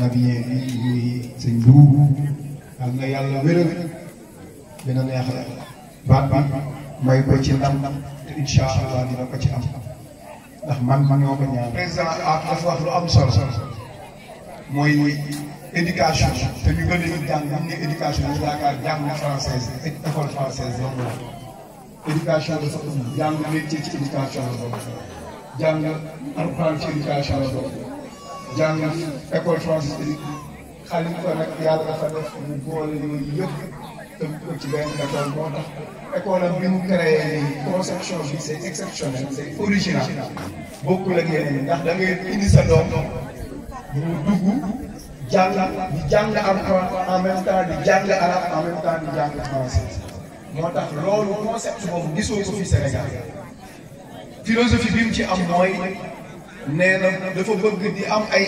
nabiyen bi muy sëñ Buubu am na yàlla wéral dina neex baat bi may ko ci ndam te incha allah dina ko ci am ndax man ñoo ko ñaan. président dafa wax lu am solo mooy éducation te ñu gën a jàng ñu ne éducation ñu yaakaar jàng française école française loolu la éducation dafa ëmb jàng métier ci éducation la bokk jàng alxuraan ci éducation la bokk jàng école française xale ko nag yàlla dafa def mu boole yooyu yëpp tënk ko ci benn école moo tax école am bi mu créé conception bi c'est exceptionnel c'est original bokkul ak yeneen ndax da ngay indi sa doom mu dugg jàng alxuraan en même temps di jàng arab en même temps di jàng français moo tax loolu concept boobu gisoo ko fi Sénégal philosophie bi mu ci am mooy nee na dafa bëgg di am ay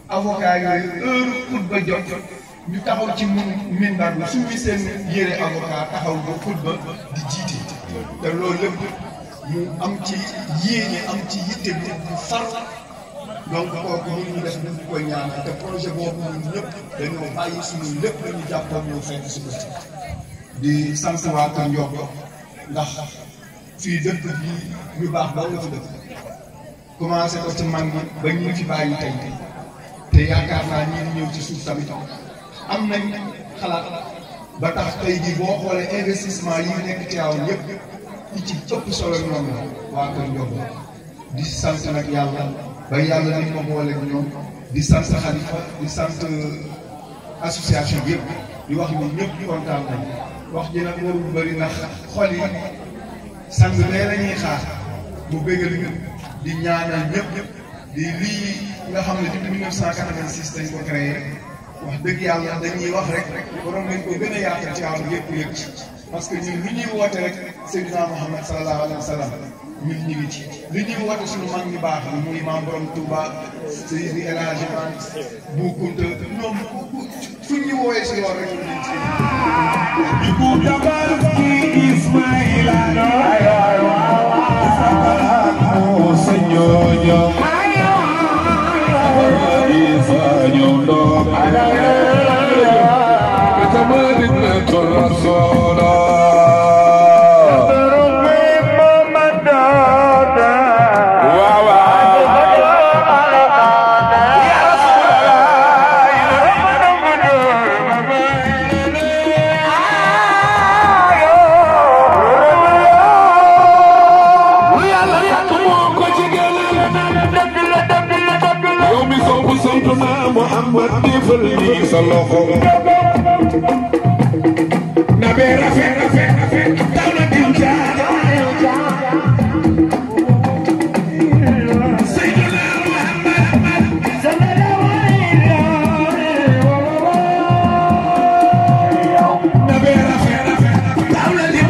avocat yooyu heure xutba jot ñu taxaw ci minbar bi suñu seen yére avocat taxaw ba xutba di jiite te loolu lépp mu am ci yéene am ci yitte bi bu far donc kooku ñun ñu def ñu koy ñaanal te projet boobu ñun ñëpp dañoo bàyyi suñu lépp la ñu jàppoon ñoo fekk si ko di sant waa Kër Ndiop ndax fii dëkk bi ñu baax ba nga fi dëkk commencé ko ci mag ñi ba ñu fi bàyyi tey te yaakaar naa ñii di ñëw ci suuf tamit am nañ xalaat ba tax tey jii boo xoolee investissement yi nekk ci aw yëpp ñi ci ëpp solo ñoom la waa Kër Ndiop di sant nag yàlla ba yàlla ni ma booleeg ñoom di sant Xalifa di sant association bi yëpp di wax ni ñëpp kontaan nañ wax ji nag warul bëri ndax xol yi sang bee la ñuy xaar mu bëggal ñu di ñaanal ñëpp di lii nga xam ne depuis 1986 dañ ko créé wax dëgg yàlla dañuy wax rek borom nañ ko gën a yaatal ci wàllu yëpp parce que ñun lu ñuy woote rek Seydina Muhammad sallallahu alayhi wa sallam ñun ñu ngi ci li ñuy woote suñu mag ñu baax ni muy maam borom Touba Seydi El Hadji Malick Bou Kounta ñoom fu ñu wooyee si loolu rek ñu ci Ibu Jabal ki Ismaïla mo señoño Ifañondo Katamadina Torasola Muhammad difalni sa loxo nabe rafet dawla dim jaar Sayyidina Muhammad sallallahu alayhi nabe rafet dawla dim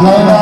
لا